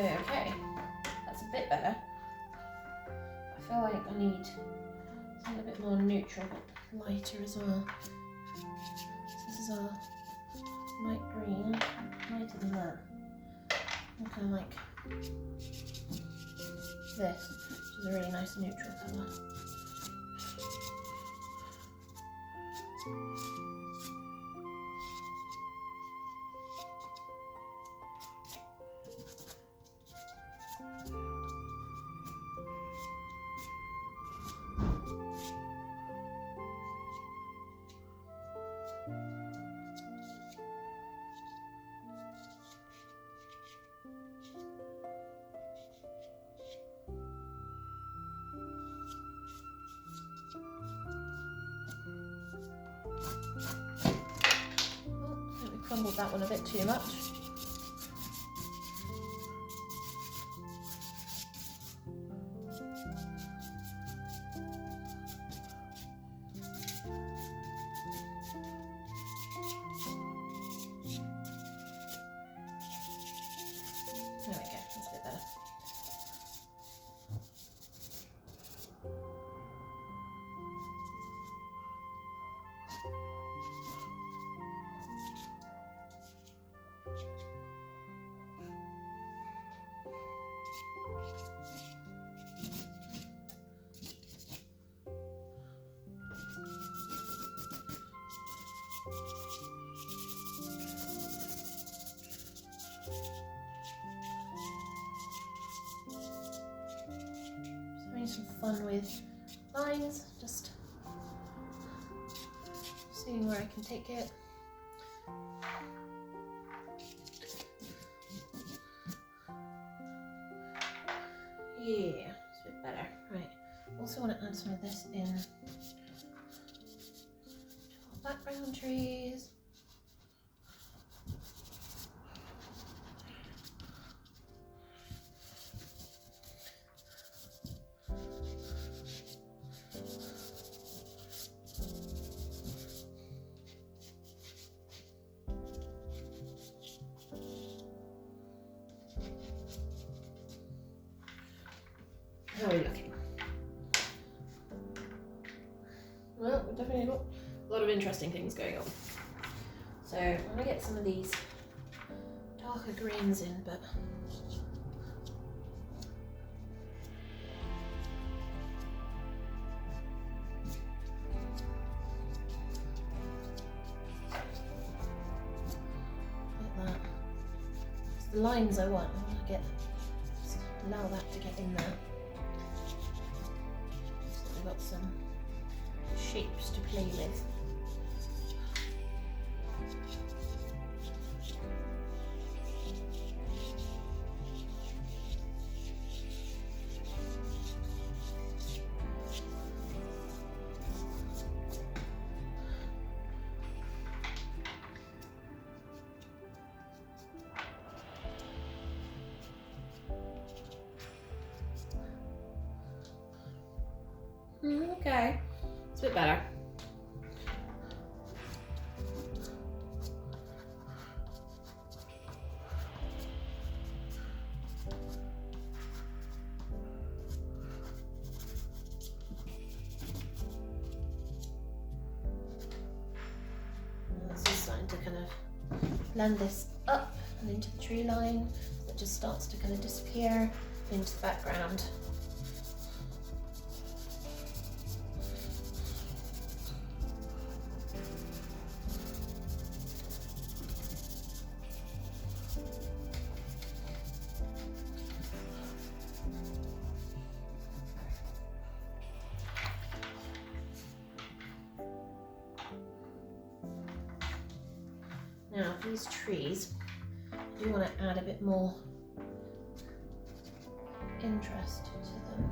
Okay, that's a bit better. I feel like I need something a bit more neutral, but lighter as well. So this is our light green, lighter than that. And kind of like this, which is a really nice neutral colour. Crumbled that one a bit too much. There we go, that's a bit better. fun with lines, just seeing where I can take it. Yeah, it's a bit better. Right, also want to add some of this in to our background trees. How are we looking? Well, we've definitely got a lot of interesting things going on. So I'm going to get some of these darker greens in, but like that. It's the lines I want. I want to allow that to get in there. So we've got some shapes to play with. Okay, it's a bit better. This is starting to kind of blend this up and into the tree line, so it just starts to kind of disappear into the background. Now these trees, I do want to add a bit more interest to them.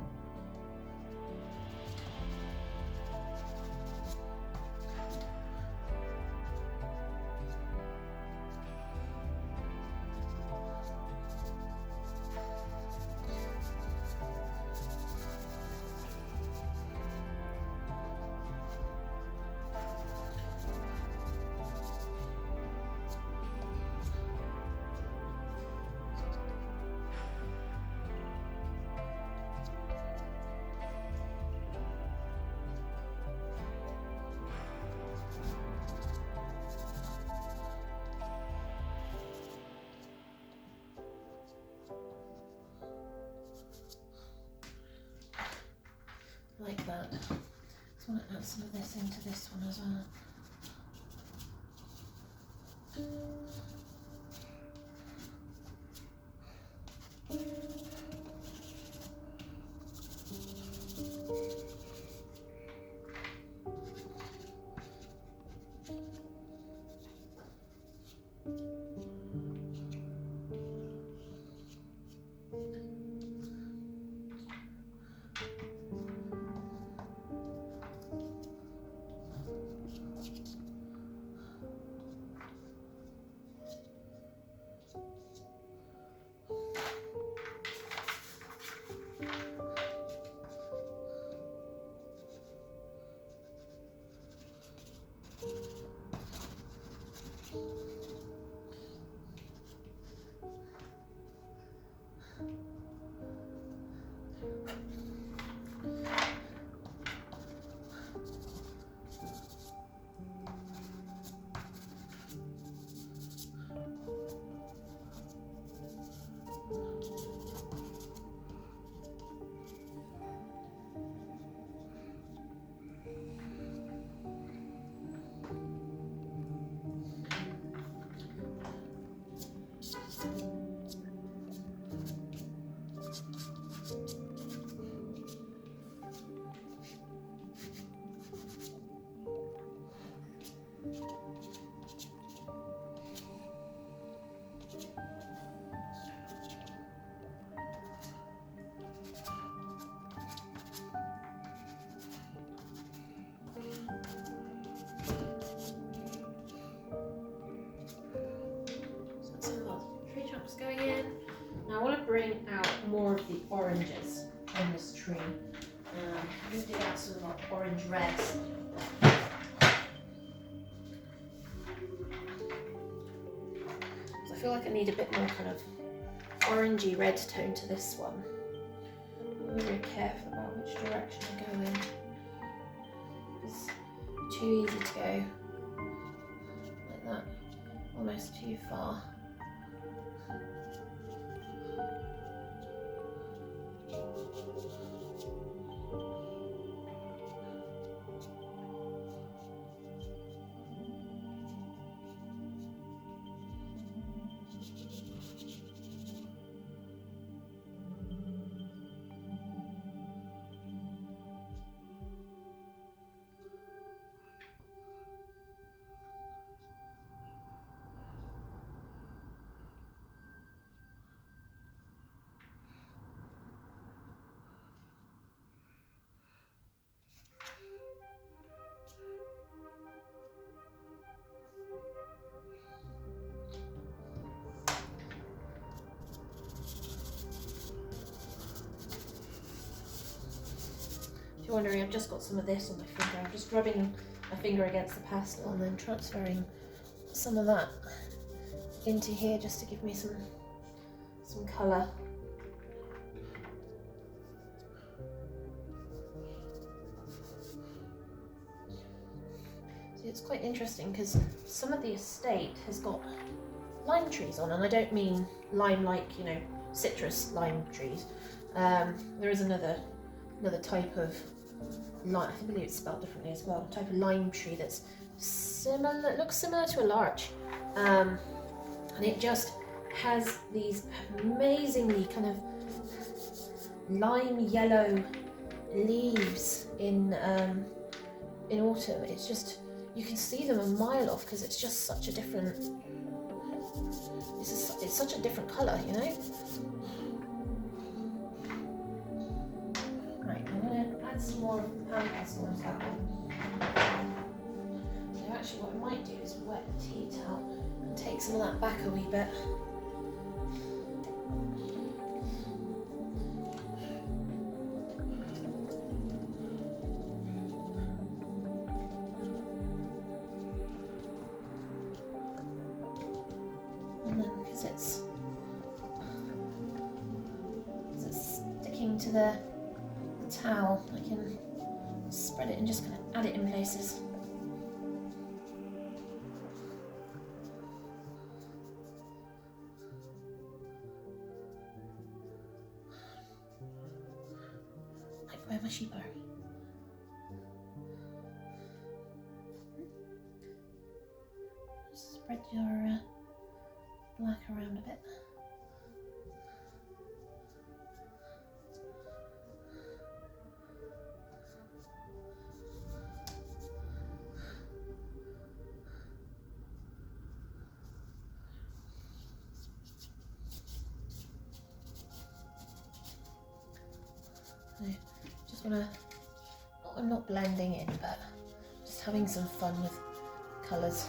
Like that. Just want to add some of this into this one as well. going in. Now I want to bring out more of the oranges on this tree. I'm going to dig out some of our orange reds. So I feel like I need a bit more kind of orangey red tone to this one. I'm very careful about which direction I go in. It's too easy to go like that, almost too far. If you're wondering, I've just got some of this on my finger. I'm just rubbing my finger against the pastel and then transferring some of that into here just to give me some colour. See, it's quite interesting because some of the estate has got lime trees on, and I don't mean lime like, you know, citrus lime trees. There is another type of lime, I believe it's spelled differently as well, type of lime tree that's similar, it looks similar to a larch, and it just has these amazingly kind of lime yellow leaves in autumn. It's just, you can see them a mile off because it's just such a different, it's such a different colour, you know. Some more hand pastel on that one. So actually what I might do is wet the tea towel and take some of that back a wee bit. And then because it's sticking to the towel, I can spread it and just kind of add it in places. Like where my sheep are. Spread your black around a bit. Just want to, I'm not blending in, but just having some fun with colours.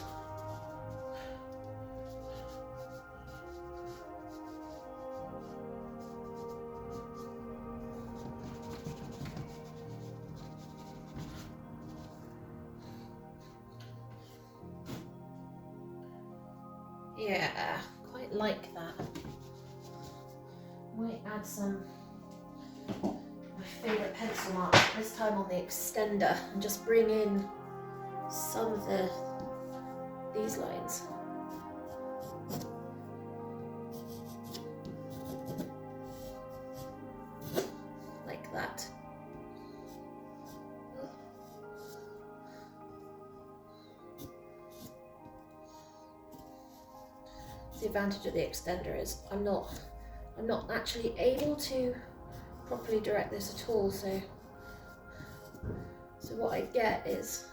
Yeah, quite like that. Might add some favourite pencil mark, this time on the extender, and just bring in some of these lines. Like that. The advantage of the extender is I'm not actually able to properly direct this at all, so what I get is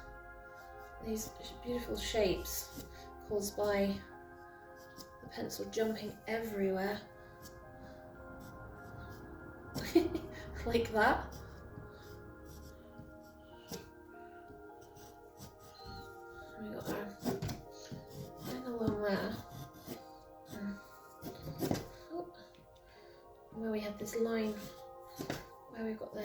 these beautiful shapes caused by the pencil jumping everywhere. Like that. We got our final one there. where we have this line where we've got the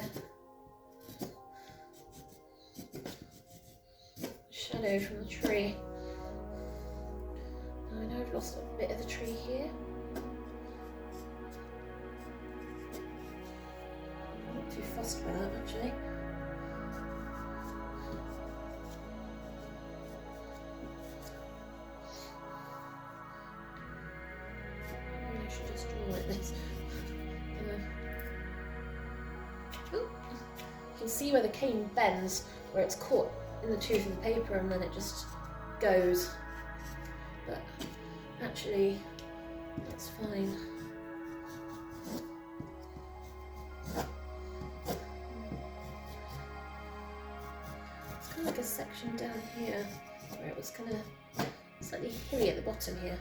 shadow from the tree. I know I've lost a bit of the tree here. I'm not too fussed by that actually. Maybe I should just draw like this. You can see where the cane bends, where it's caught in the tooth of the paper and then it just goes. But actually, that's fine. It's kind of like a section down here where it was kind of slightly hilly at the bottom here.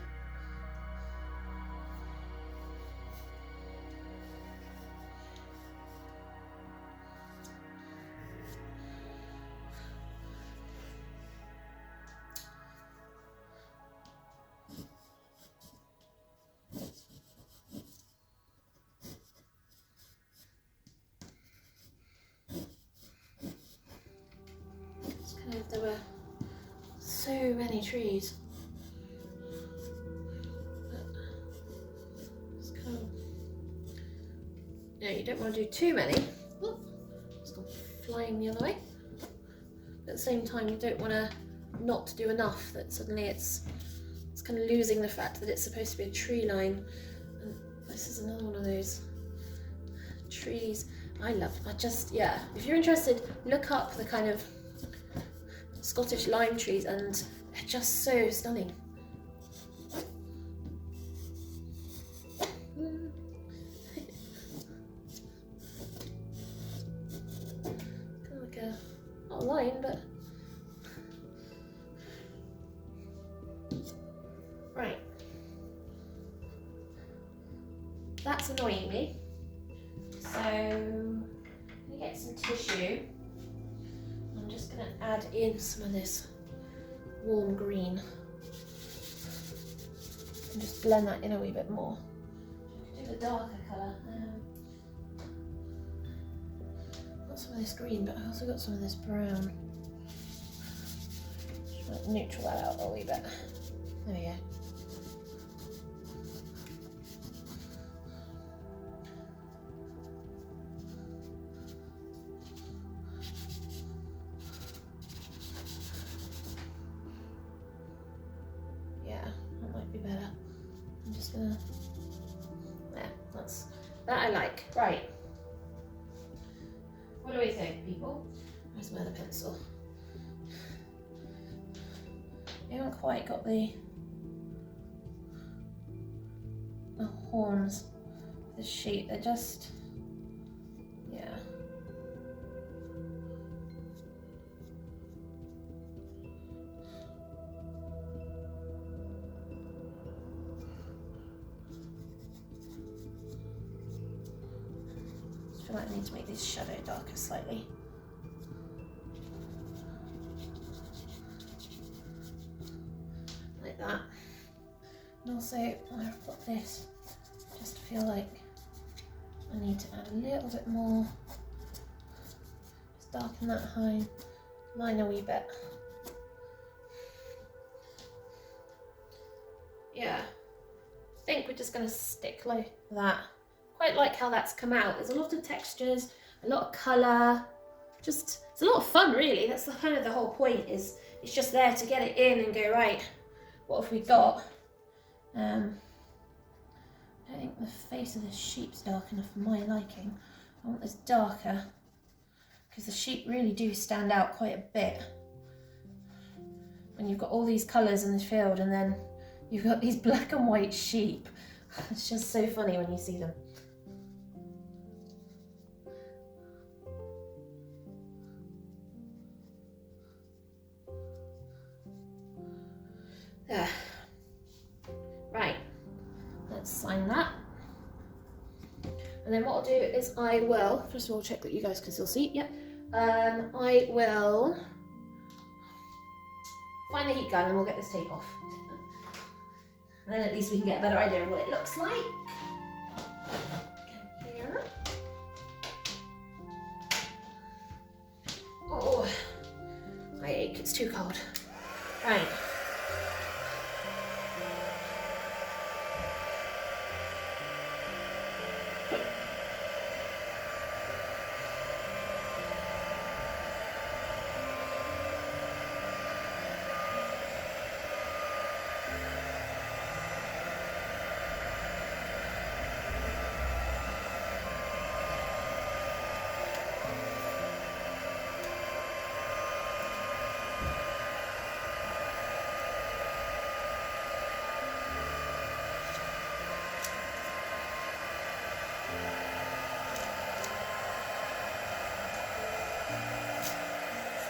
There were so many trees. It's kind of, you don't want to do too many. Oh, it's gone flying the other way. But at the same time, you don't want to not do enough that suddenly it's kind of losing the fact that it's supposed to be a tree line. And this is another one of those trees if you're interested, look up the kind of Scottish lime trees and they're just so stunning. Kind of like not a line, but right. That's annoying me. So I'm gonna get some tissue. I'm just going to add in some of this warm green and just blend that in a wee bit more. I could do the darker colour. Got some of this green, but I also got some of this brown. Just want to neutral that out a wee bit. There we go. That I like. Right. What do we think, people? Where's my other pencil? We haven't quite got the horns of the sheep. They're just, yeah. I feel like I need to make this shadow darker slightly. Like that. And also, I've got this, just feel like I need to add a little bit more. Just darken that line a wee bit. Yeah, I think we're just going to stick like that. Quite like how that's come out. There's a lot of textures, a lot of colour. Just, it's a lot of fun really. That's kind of the whole point, is it's just there to get it in and go, right, what have we got? I don't think the face of the sheep's dark enough for my liking. I want this darker, because the sheep really do stand out quite a bit. When you've got all these colours in this field and then you've got these black and white sheep. It's just so funny when you see them. There. Right, let's sign that. And then what I'll do is I will, first of all, check that you guys can still see. Yep. I will find the heat gun and we'll get this tape off. And then at least we can get a better idea of what it looks like. too cold. Right.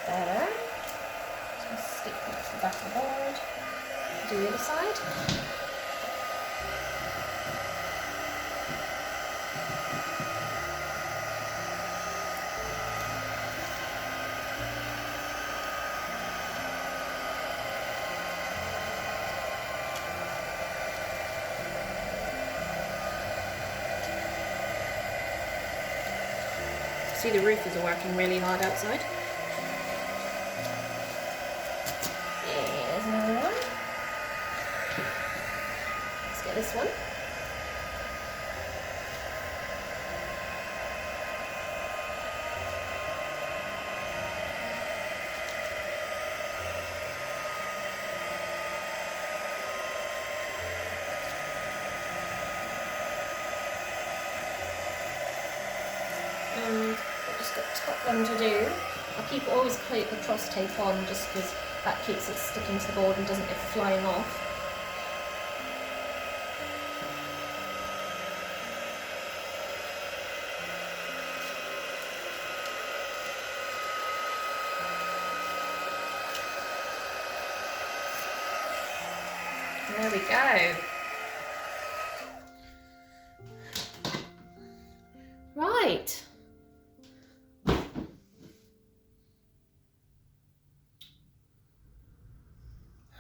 Better. Just stick that to the back of the board. Do the other side. See, the roofers are working really hard outside. Here's another one. Let's get this one. And I've just got the top one to do. I'll keep always the cross tape on just because that keeps it sticking to the board and doesn't get flying off. There we go. Right.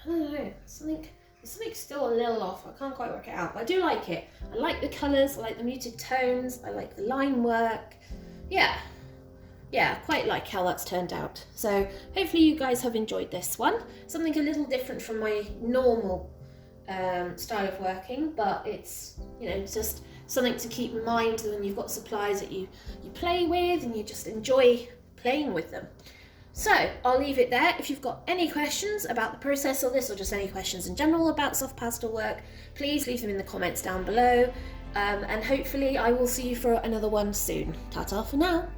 I don't know, something's still a little off. I can't quite work it out, but I do like it. I like the colours, I like the muted tones, I like the line work. Yeah, quite like how that's turned out. So hopefully you guys have enjoyed this one. Something a little different from my normal style of working, but it's, you know, just something to keep in mind when you've got supplies that you play with and you just enjoy playing with them. So I'll leave it there. If you've got any questions about the process of this, or just any questions in general about soft pastel work, please leave them in the comments down below, and hopefully I will see you for another one soon. Ta-ta for now.